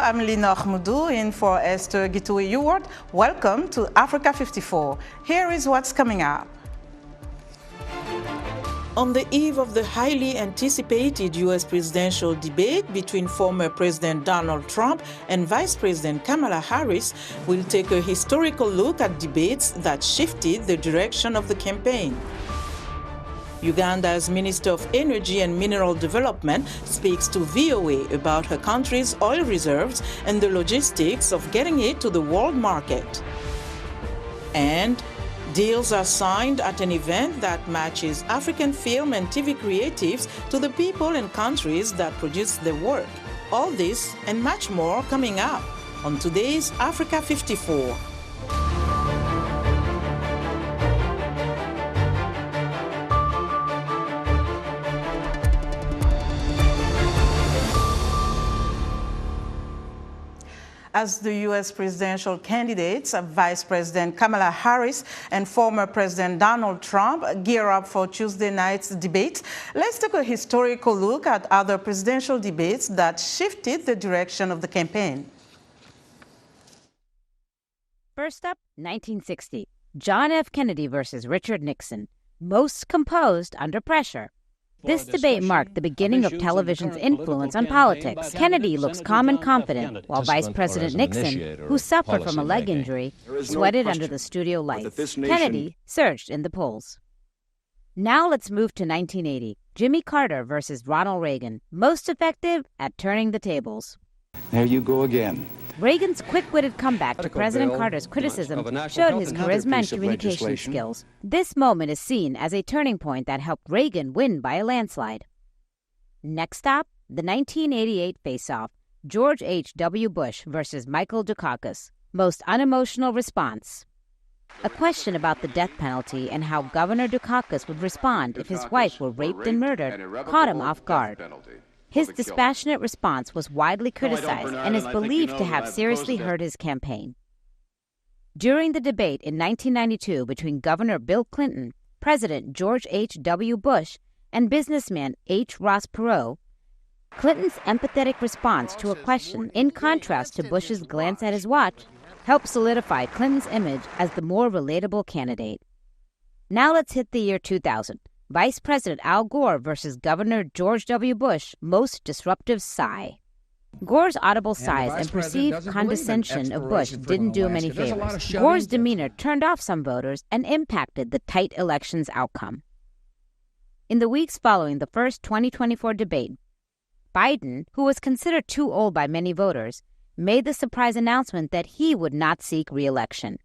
I'm Lina Ahmedou in for Esther Gitoué-Ewart. Welcome to Africa 54. Here is what's coming up. On the eve of the highly anticipated U.S. presidential debate between former President Donald Trump and Vice President Kamala Harris, we'll take a historical look at debates that shifted the direction of the campaign. Uganda's Minister of Energy and Mineral Development speaks to VOA about her country's oil reserves and the logistics of getting it to the world market. And deals are signed at an event that matches African film and TV creatives to the people and countries that produce their work. All this and much more coming up on today's Africa 54. As the U.S. presidential candidates, Vice President Kamala Harris and former President Donald Trump gear up for Tuesday night's debate, let's take a historical look at other presidential debates that shifted the direction of the campaign. First up, 1960, John F. Kennedy versus Richard Nixon, most composed under pressure. This debate marked the beginning of television's influence on politics. Kennedy looks calm and confident, while Vice President Nixon, who suffered from a leg injury, sweated under the studio lights. Kennedy surged in the polls. Now let's move to 1980, Jimmy Carter versus Ronald Reagan, most effective at turning the tables. There you go again. Reagan's quick-witted comeback to President Carter's criticism showed his charisma and communication skills. This moment is seen as a turning point that helped Reagan win by a landslide. Next stop, the 1988 face-off, George H.W. Bush versus Michael Dukakis, most unemotional response. A question about the death penalty and how Governor Dukakis would respond if his wife were raped and murdered caught him off guard. His dispassionate response was widely criticized and is believed to have seriously hurt his campaign. During the debate in 1992 between Governor Bill Clinton, President George H.W. Bush, and businessman H. Ross Perot, Clinton's empathetic response to a question, in contrast to Bush's glance at his watch, helped solidify Clinton's image as the more relatable candidate. Now let's hit the year 2000. Vice President Al Gore versus Governor George W. Bush, most disruptive sigh. Gore's audible sighs and perceived condescension of Bush didn't do him any favors. Gore's demeanor turned off some voters and impacted the tight election's outcome. In the weeks following the first 2024 debate, Biden, who was considered too old by many voters, made the surprise announcement that he would not seek re-election.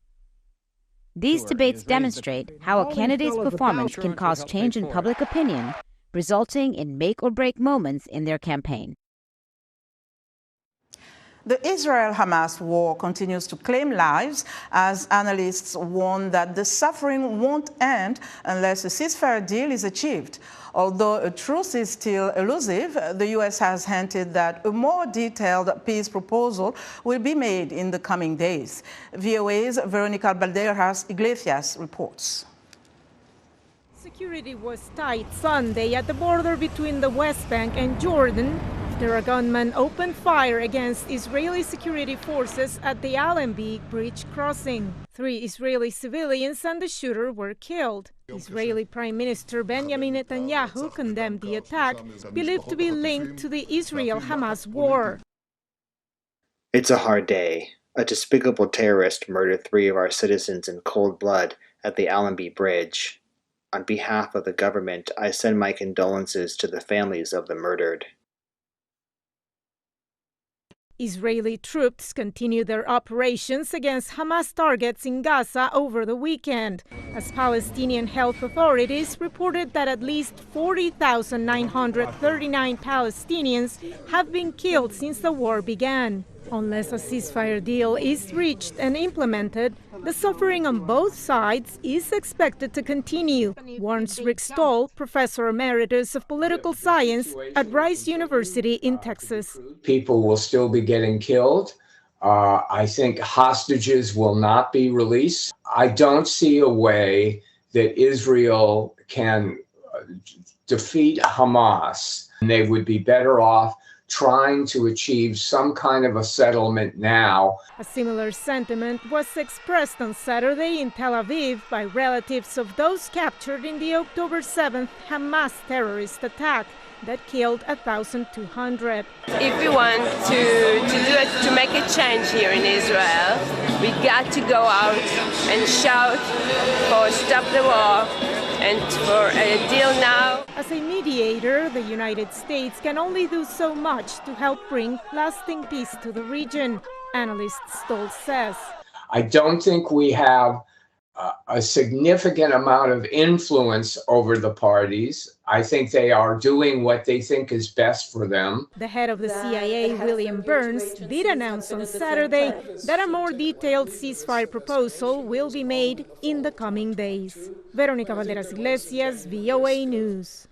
These debates demonstrate how a candidate's performance can cause change in public opinion, resulting in make-or-break moments in their campaign. The Israel-Hamas war continues to claim lives as analysts warn that the suffering won't end unless a ceasefire deal is achieved. Although a truce is still elusive, the U.S. has hinted that a more detailed peace proposal will be made in the coming days. VOA's Veronica Balderas Iglesias reports. Security was tight Sunday at the border between the West Bank and Jordan. The gunmen opened fire against Israeli security forces at the Allenby Bridge crossing. 3 Israeli civilians and the shooter were killed. Israeli Prime Minister Benjamin Netanyahu condemned the attack, believed to be linked to the Israel-Hamas war. It's a hard day. A despicable terrorist murdered 3 of our citizens in cold blood at the Allenby Bridge. On behalf of the government, I send my condolences to the families of the murdered. Israeli troops continue their operations against Hamas targets in Gaza over the weekend, as Palestinian health authorities reported that at least 40,939 Palestinians have been killed since the war began. Unless a ceasefire deal is reached and implemented, the suffering on both sides is expected to continue, warns Rick Stoll, Professor Emeritus of Political Science at Rice University in Texas. People will still be getting killed. I think hostages will not be released. I don't see a way that Israel can defeat Hamas. They would be better off trying to achieve some kind of a settlement now. A similar sentiment was expressed on Saturday in Tel Aviv by relatives of those captured in the October 7th Hamas terrorist attack that killed 1,200. If we want to make a change here in Israel, we got to go out and shout for stop the war and for a deal now. As a mediator, the United States can only do so much to help bring lasting peace to the region, analyst Stoll says. I don't think we have a significant amount of influence over the parties. I think they are doing what they think is best for them. The head of the CIA, William Burns, did announce on Saturday that a more detailed ceasefire proposal will be made in the coming days. Veronica Valderas Iglesias, VOA News.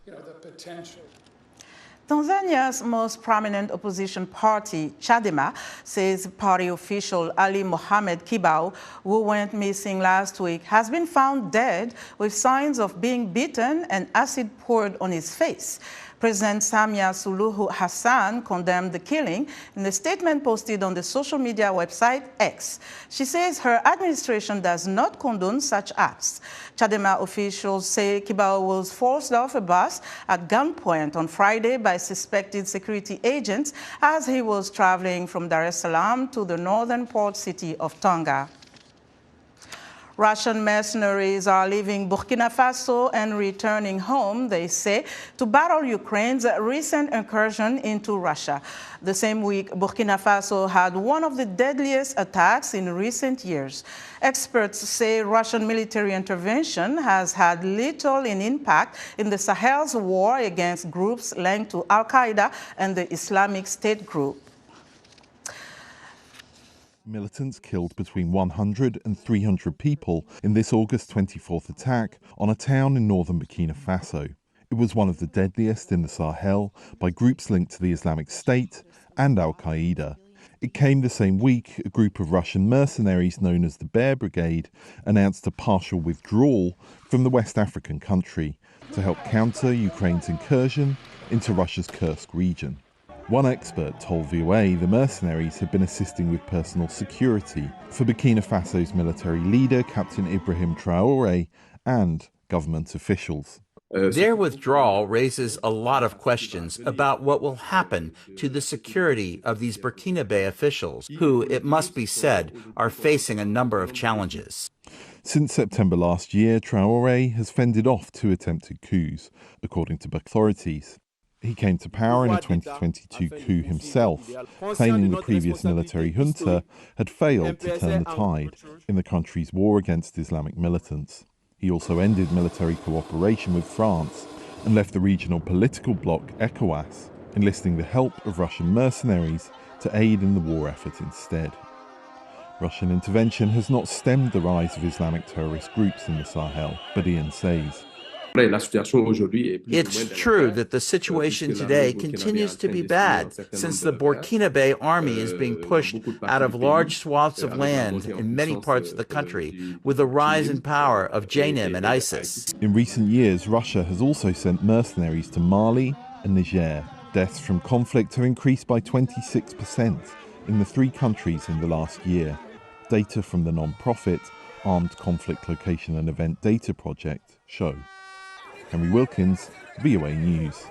Tanzania's most prominent opposition party, Chadema, says party official Ali Mohamed Kibao, who went missing last week, has been found dead with signs of being beaten and acid poured on his face. President Samia Suluhu Hassan condemned the killing in a statement posted on the social media website X. She says her administration does not condone such acts. Chadema officials say Kibao was forced off a bus at gunpoint on Friday by suspected security agents as he was traveling from Dar es Salaam to the northern port city of Tonga. Russian mercenaries are leaving Burkina Faso and returning home, they say, to battle Ukraine's recent incursion into Russia. The same week, Burkina Faso had one of the deadliest attacks in recent years. Experts say Russian military intervention has had little impact in the Sahel's war against groups linked to Al-Qaeda and the Islamic State group. Militants killed between 100 and 300 people in this August 24th attack on a town in northern Burkina Faso. It was one of the deadliest in the Sahel by groups linked to the Islamic State and Al-Qaeda. It came the same week a group of Russian mercenaries known as the Bear Brigade announced a partial withdrawal from the West African country to help counter Ukraine's incursion into Russia's Kursk region. One expert told VOA the mercenaries had been assisting with personal security for Burkina Faso's military leader, Captain Ibrahim Traoré, and government officials. Their withdrawal raises a lot of questions about what will happen to the security of these Burkinabe officials, who, it must be said, are facing a number of challenges. Since September last year, Traoré has fended off 2 attempted coups, according to authorities. He came to power in a 2022 coup himself, claiming the previous military junta had failed to turn the tide in the country's war against Islamic militants. He also ended military cooperation with France and left the regional political bloc ECOWAS, enlisting the help of Russian mercenaries to aid in the war effort instead. Russian intervention has not stemmed the rise of Islamic terrorist groups in the Sahel, but Ian says. It's true that the situation today continues to be bad, since the Burkinabe army is being pushed out of large swaths of land in many parts of the country with the rise in power of Jnim and ISIS. In recent years, Russia has also sent mercenaries to Mali and Niger. Deaths from conflict have increased by 26% in the 3 countries in the last year. Data from the non-profit Armed Conflict Location and Event Data Project show. Henry Wilkins, VOA News.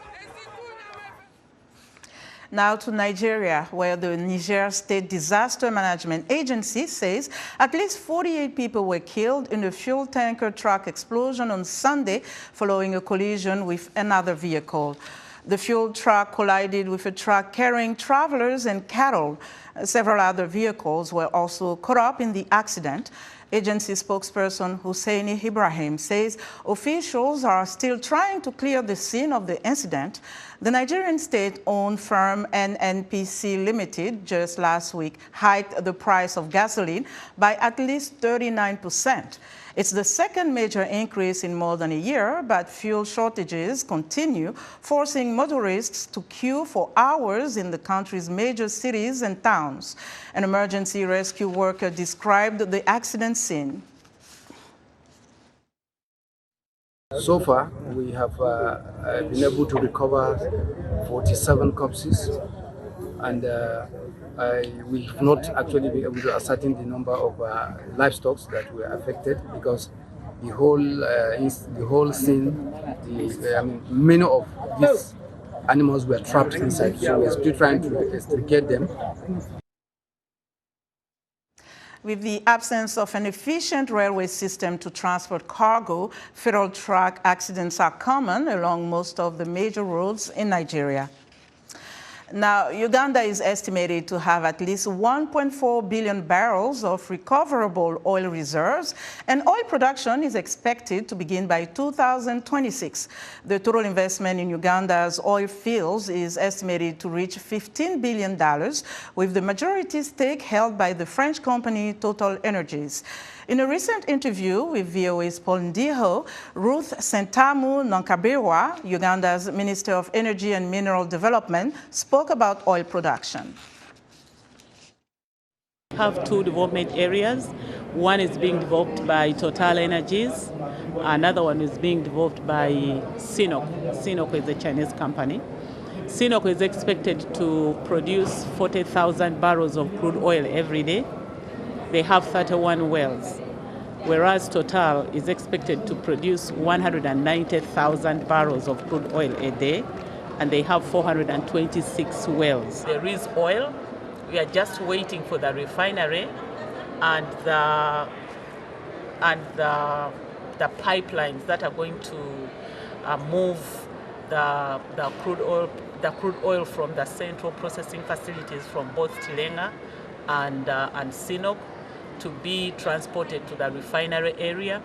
Now to Nigeria, where the Niger State Disaster Management Agency says at least 48 people were killed in a fuel tanker truck explosion on Sunday following a collision with another vehicle. The fuel truck collided with a truck carrying travelers and cattle. Several other vehicles were also caught up in the accident. Agency spokesperson Husseini Ibrahim says officials are still trying to clear the scene of the incident. The Nigerian state-owned firm NNPC Limited just last week hiked the price of gasoline by at least 39%. It's the second major increase in more than a year, but fuel shortages continue, forcing motorists to queue for hours in the country's major cities and towns. An emergency rescue worker described the accident scene. So far, we have been able to recover 47 corpses and we have not actually been able to ascertain the number of livestock that were affected, because the whole scene, many of these animals were trapped inside. So we're still trying to extricate them. With the absence of an efficient railway system to transport cargo, fatal track accidents are common along most of the major roads in Nigeria. Now, Uganda is estimated to have at least 1.4 billion barrels of recoverable oil reserves, and oil production is expected to begin by 2026. The total investment in Uganda's oil fields is estimated to reach $15 billion, with the majority stake held by the French company Total Energies. In a recent interview with VOA's Paul Ndiho, Ruth Sentamu Nonkabewa, Uganda's Minister of Energy and Mineral Development, spoke about oil production. We have two development areas. One is being developed by Total Energies. Another one is being developed by CNOOC. CNOOC is a Chinese company. CNOOC is expected to produce 40,000 barrels of crude oil every day. They have 31 wells, whereas Total is expected to produce 190,000 barrels of crude oil a day, and they have 426 wells. There is oil. We are just waiting for the refinery and the pipelines that are going to move the crude oil from the central processing facilities from both Tilenga and CNOOC to be transported to the refinery area,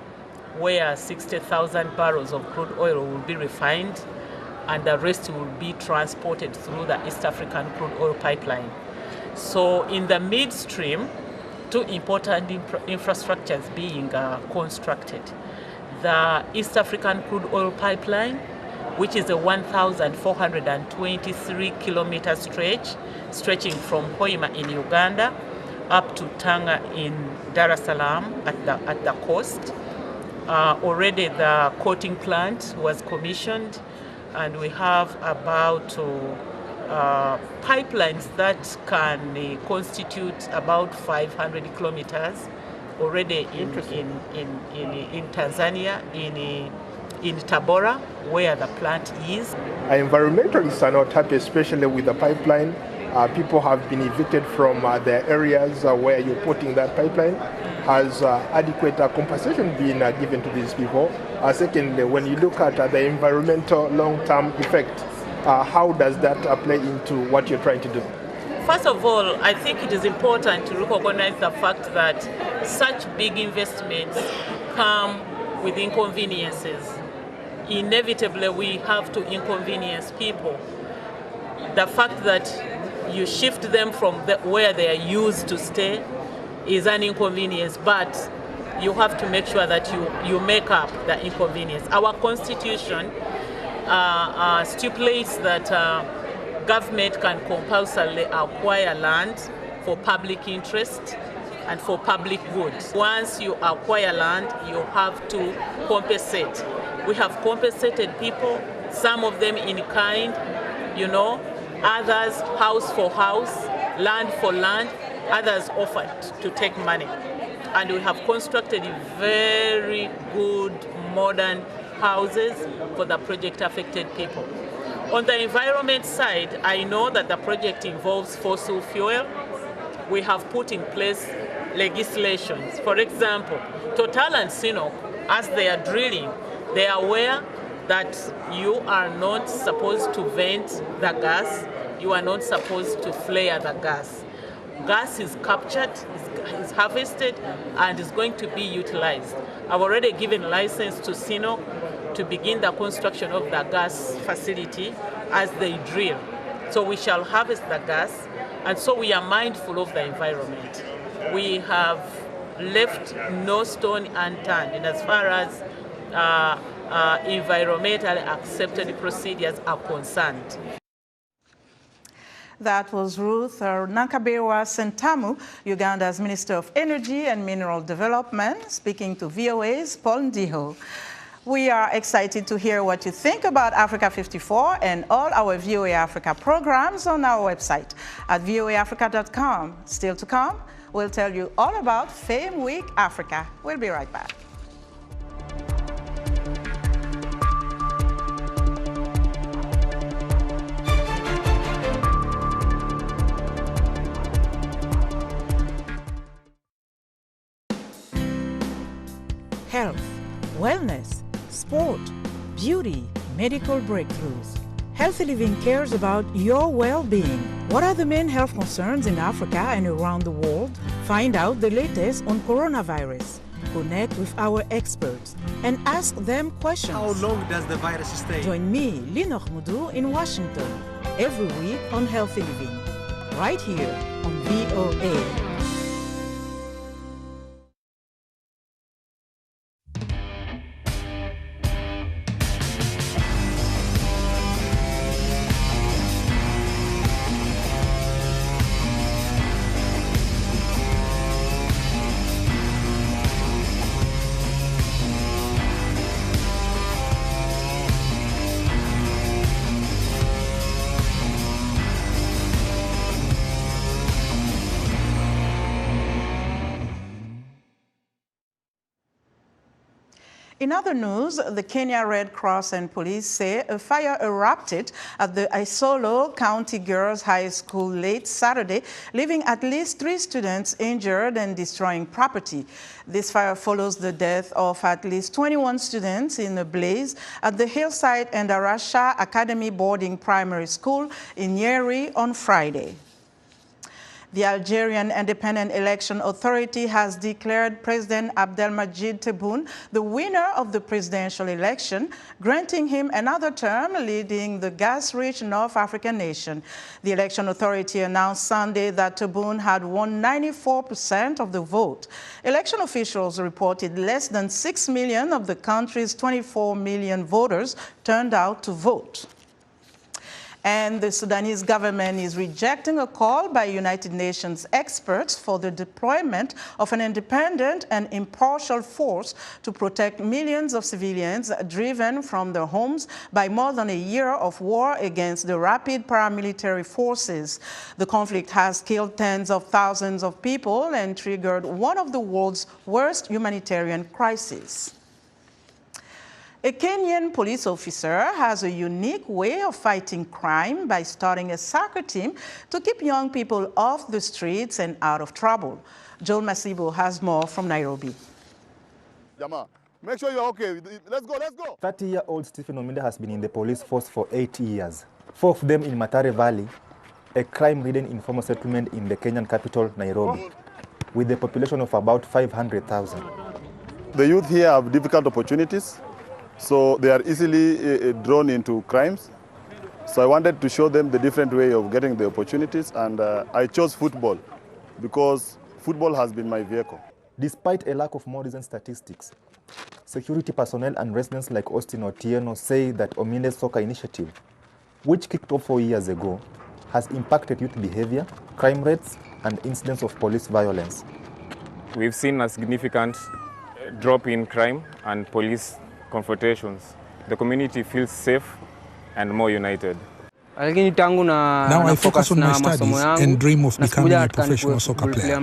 where 60,000 barrels of crude oil will be refined, and the rest will be transported through the East African crude oil pipeline. So in the midstream, two important infrastructures being constructed. The East African crude oil pipeline, which is a 1,423 kilometer stretch, stretching from Hoima in Uganda up to Tanga in Dar es Salaam at the coast. Already the coating plant was commissioned, and we have about pipelines that can constitute about 500 kilometers already in Tanzania, in Tabora, where the plant is. Environmentalists are not happy, especially with the pipeline. People have been evicted from their areas where you're putting that pipeline. Has adequate compensation been given to these people? Secondly, when you look at the environmental long-term effect, how does that play into what you're trying to do? First of all, I think it is important to recognize the fact that such big investments come with inconveniences. Inevitably, we have to inconvenience people. The fact that you shift them from where they are used to stay is an inconvenience, but you have to make sure that you make up the inconvenience. Our constitution stipulates that government can compulsorily acquire land for public interest and for public good. Once you acquire land, you have to compensate. We have compensated people, some of them in kind, others house for house, land for land, others offered to take money. And we have constructed very good modern houses for the project affected people. On the environment side, I know that the project involves fossil fuel. We have put in place legislations. For example, Total and CNOOC, as they are drilling, they are aware that you are not supposed to vent the gas, you are not supposed to flare the gas. Gas is captured, is harvested, and is going to be utilized. I've already given license to CNOOC to begin the construction of the gas facility as they drill. So we shall harvest the gas, and so we are mindful of the environment. We have left no stone unturned in as far as environmentally accepted procedures are concerned. That was Ruth Nonkabewa Sentamu, Uganda's Minister of Energy and Mineral Development, speaking to VOA's Paul Ndiho. We are excited to hear what you think about Africa 54 and all our VOA Africa programs on our website at voaafrica.com. Still to come, we'll tell you all about Fame Week Africa. We'll be right back. Health, wellness, sport, beauty, medical breakthroughs. Healthy Living cares about your well-being. What are the main health concerns in Africa and around the world? Find out the latest on coronavirus. Connect with our experts and ask them questions. How long does the virus stay? Join me, Lina Khmoudou, in Washington every week on Healthy Living, right here on VOA. In other news, the Kenya Red Cross and police say a fire erupted at the Isolo County Girls High School late Saturday, leaving at least 3 students injured and destroying property. This fire follows the death of at least 21 students in a blaze at the Hillside and Arasha Academy Boarding Primary School in Nyeri on Friday. The Algerian Independent Election Authority has declared President Abdelmadjid Tebboune the winner of the presidential election, granting him another term leading the gas-rich North African nation. The Election Authority announced Sunday that Tebboune had won 94% of the vote. Election officials reported less than 6 million of the country's 24 million voters turned out to vote. And the Sudanese government is rejecting a call by United Nations experts for the deployment of an independent and impartial force to protect millions of civilians driven from their homes by more than a year of war against the rapid paramilitary forces. The conflict has killed tens of thousands of people and triggered one of the world's worst humanitarian crises. A Kenyan police officer has a unique way of fighting crime by starting a soccer team to keep young people off the streets and out of trouble. Joel Masibo has more from Nairobi. Jama, make sure you're okay. Let's go, let's go. 30-year-old Stephen Ominda has been in the police force for 8 years, 4 of them in Matare Valley, a crime-ridden informal settlement in the Kenyan capital, Nairobi, with a population of about 500,000. The youth here have difficult opportunities. So they are easily drawn into crimes. So I wanted to show them the different way of getting the opportunities, and I chose football because football has been my vehicle. Despite a lack of more recent statistics, security personnel and residents like Austin Otieno say that Ominde's soccer initiative, which kicked off 4 years ago, has impacted youth behavior, crime rates, and incidents of police violence. We've seen a significant drop in crime and police confrontations. The community feels safe and more united. Now I focus on my studies and dream of becoming a professional soccer player.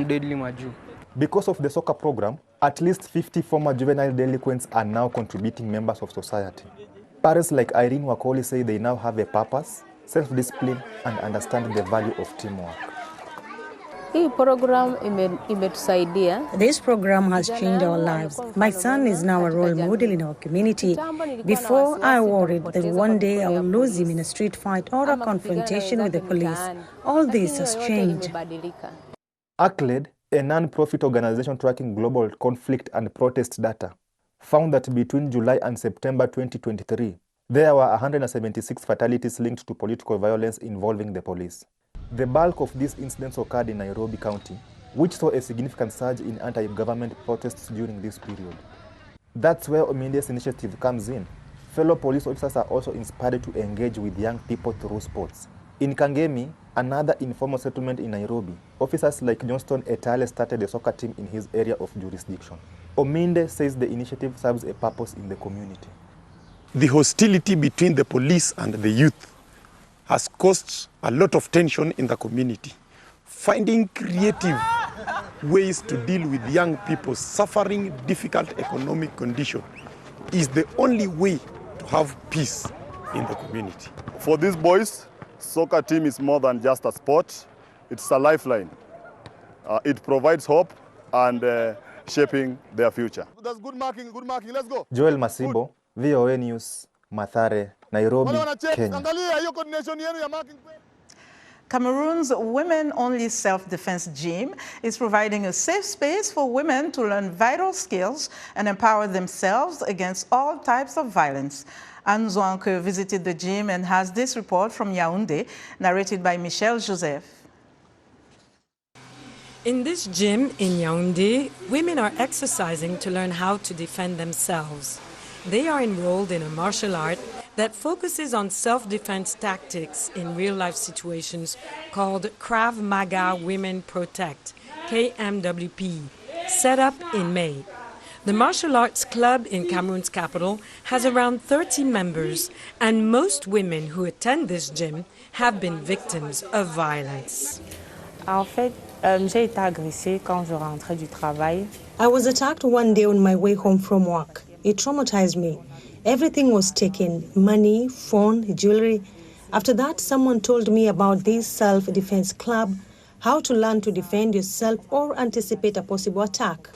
Because of the soccer program, at least 50 former juvenile delinquents are now contributing members of society. Parents like Irene Wakoli say they now have a purpose, self-discipline, and understand the value of teamwork. This program has changed our lives. My son is now a role model in our community. Before, I worried that one day I will lose him in a street fight or a confrontation with the police. All this has changed. ACLED, a non-profit organization tracking global conflict and protest data, found that between July and September 2023, there were 176 fatalities linked to political violence involving the police. The bulk of these incidents occurred in Nairobi County, which saw a significant surge in anti-government protests during this period. That's where Ominde's initiative comes in. Fellow police officers are also inspired to engage with young people through sports. In Kangemi, Another informal settlement in Nairobi. Officers like Johnston Etale started a soccer team in his area of jurisdiction. Ominde says the initiative serves a purpose in the community. The hostility between the police and the youth has caused a lot of tension in the community. Finding creative ways to deal with young people suffering difficult economic conditions is the only way to have peace in the community. For these boys, soccer team is more than just a sport. It's a lifeline. It provides hope and shaping their future. That's good marking, let's go. Joel Masibo, VOA News, Mathare, Nairobi, Kenya. Cameroon's women-only self-defense gym is providing a safe space for women to learn vital skills and empower themselves against all types of violence. Anne Zouanke visited the gym and has this report from Yaoundé, narrated by Michel Joseph. In this gym in Yaoundé, women are exercising to learn how to defend themselves. They are enrolled in a martial art that focuses on self-defense tactics in real-life situations called Krav Maga Women Protect, KMWP, set up in May. The martial arts club in Cameroon's capital has around 30 members, and most women who attend this gym have been victims of violence. I was attacked one day on my way home from work. It traumatized me. Everything was taken, money, phone, jewelry. After that, someone told me about this self-defense club, how to learn to defend yourself or anticipate a possible attack.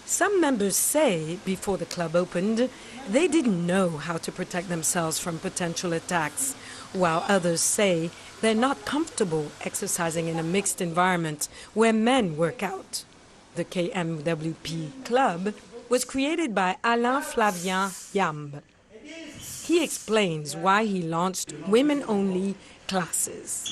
Some members say, before the club opened, they didn't know how to protect themselves from potential attacks, while others say they're not comfortable exercising in a mixed environment where men work out. The KMWP club was created by Alain Flavien Yamb. He explains why he launched women-only classes.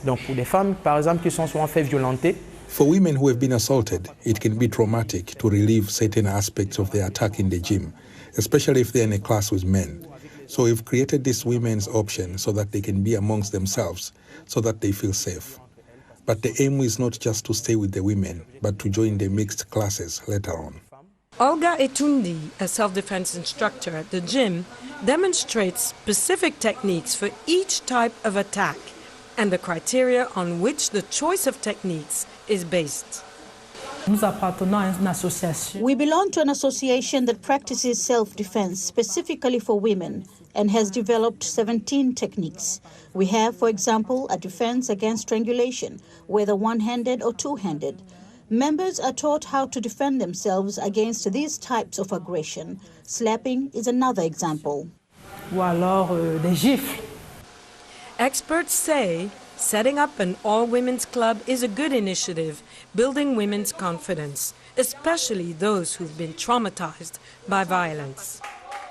Donc pour des femmes, par exemple, qui sont souvent fait violenter, for women who have been assaulted, it can be traumatic to relieve certain aspects of their attack in the gym, especially if they're in a class with men. So we've created this women's option so that they can be amongst themselves, so that they feel safe. But the aim is not just to stay with the women, but to join the mixed classes later on. Olga Etundi, a self-defense instructor at the gym, demonstrates specific techniques for each type of attack and the criteria on which the choice of techniques is based. We belong to an association that practices self-defense specifically for women and has developed 17 techniques. We have, for example, a defense against strangulation, whether one-handed or two-handed. Members are taught how to defend themselves against these types of aggression. Slapping is another example. Experts say setting up an all-women's club is a good initiative, building women's confidence, especially those who've been traumatized by violence.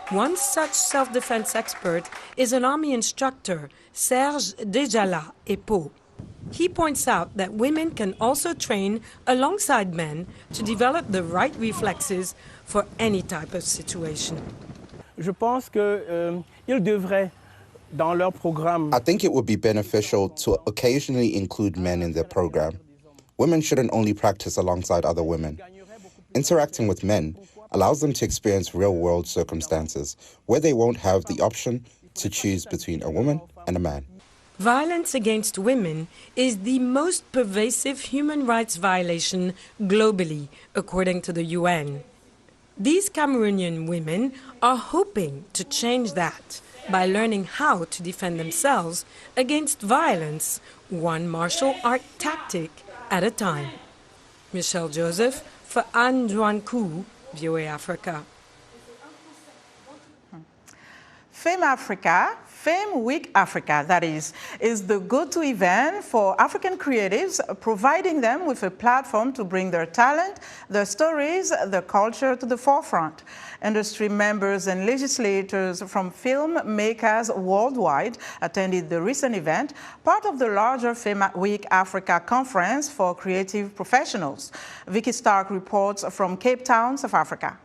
One such self-defense expert is an army instructor, Serge Dejala Epo. He points out that women can also train alongside men to develop the right reflexes for any type of situation. Je pense que ils devraient dans leur programme. I think it would be beneficial to occasionally include men in their program. Women shouldn't only practice alongside other women. Interacting with men allows them to experience real-world circumstances where they won't have the option to choose between a woman and a man. Violence against women is the most pervasive human rights violation globally, according to the UN. These Cameroonian women are hoping to change that by learning how to defend themselves against violence, one martial art tactic at a time. Michel Joseph for Anne Zouanke, VOA Africa. Fame Africa, Fame Week Africa, that is the go-to event for African creatives, providing them with a platform to bring their talent, their stories, their culture to the forefront. Industry members and legislators from filmmakers worldwide attended the recent event, part of the larger Fame Week Africa conference for creative professionals. Vicky Stark reports from Cape Town, South Africa.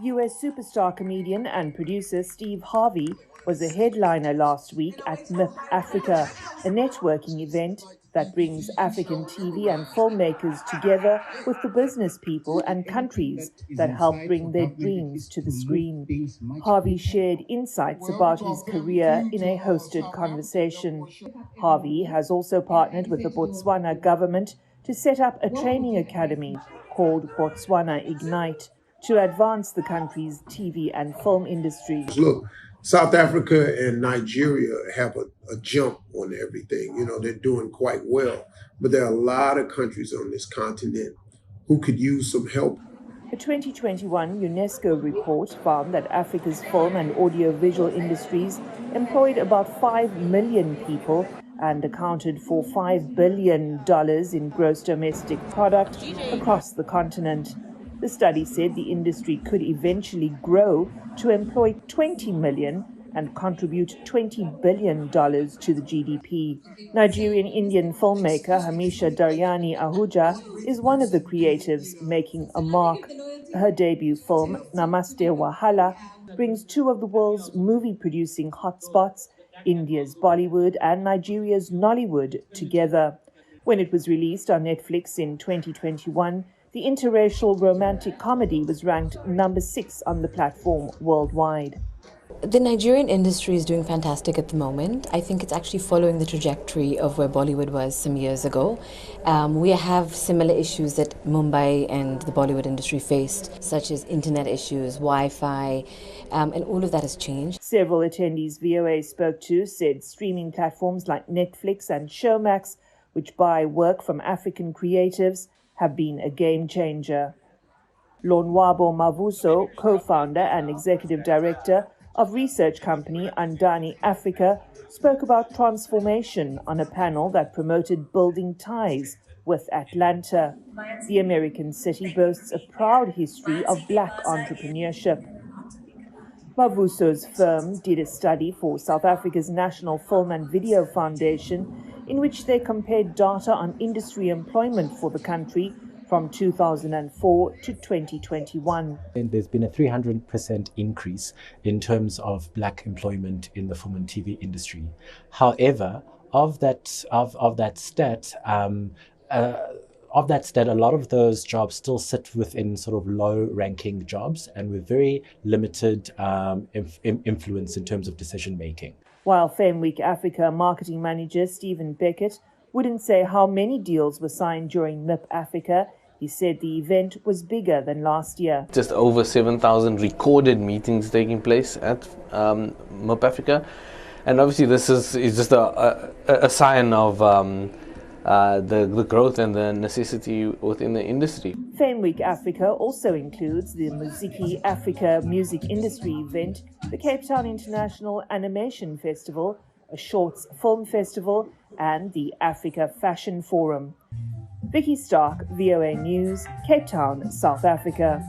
US superstar comedian and producer Steve Harvey was a headliner last week at MIP Africa, a networking event that brings African TV and filmmakers together with the business people and countries that help bring their dreams to the screen. Harvey shared insights about his career in a hosted conversation. Harvey has also partnered with the Botswana government to set up a training academy called Botswana Ignite to advance the country's TV and film industry. Look, South Africa and Nigeria have a jump on everything. You know, they're doing quite well. But there are a lot of countries on this continent who could use some help. A 2021 UNESCO report found that Africa's film and audiovisual industries employed about 5 million people and accounted for $5 billion in gross domestic product across the continent. The study said the industry could eventually grow to employ 20 million and contribute $20 billion to the GDP. Nigerian-Indian filmmaker Hamisha Daryani Ahuja is one of the creatives making a mark. Her debut film, Namaste Wahala, brings two of the world's movie-producing hotspots, India's Bollywood and Nigeria's Nollywood, together. When it was released on Netflix in 2021, the interracial romantic comedy was ranked number 6 on the platform worldwide. The Nigerian industry is doing fantastic at the moment. I think it's actually following the trajectory of where Bollywood was some years ago. We have similar issues that Mumbai and the Bollywood industry faced, such as internet issues, Wi-Fi, and all of that has changed. Several attendees VOA spoke to said streaming platforms like Netflix and Showmax, which buy work from African creatives, have been a game changer. Lonwabo Mavuso, co-founder and executive director of research company Andani Africa, spoke about transformation on a panel that promoted building ties with Atlanta. The American city boasts a proud history of black entrepreneurship. Mavuso's firm did a study for South Africa's National Film and Video Foundation in which they compared data on industry employment for the country from 2004 to 2021. And there's been a 300% increase in terms of black employment in the film and TV industry. However, of that stat, a lot of those jobs still sit within sort of low-ranking jobs and with very limited influence in terms of decision-making. While Fame Week Africa marketing manager Stephen Beckett wouldn't say how many deals were signed during MIP Africa, he said the event was bigger than last year. Just over 7,000 recorded meetings taking place at MIP Africa. And obviously this is just a sign of the growth and the necessity within the industry. Fame Week Africa also includes the Muziki Africa music industry event, the Cape Town International Animation Festival, a shorts film festival, and the Africa Fashion Forum. Vicky Stark, VOA News, Cape Town, South Africa.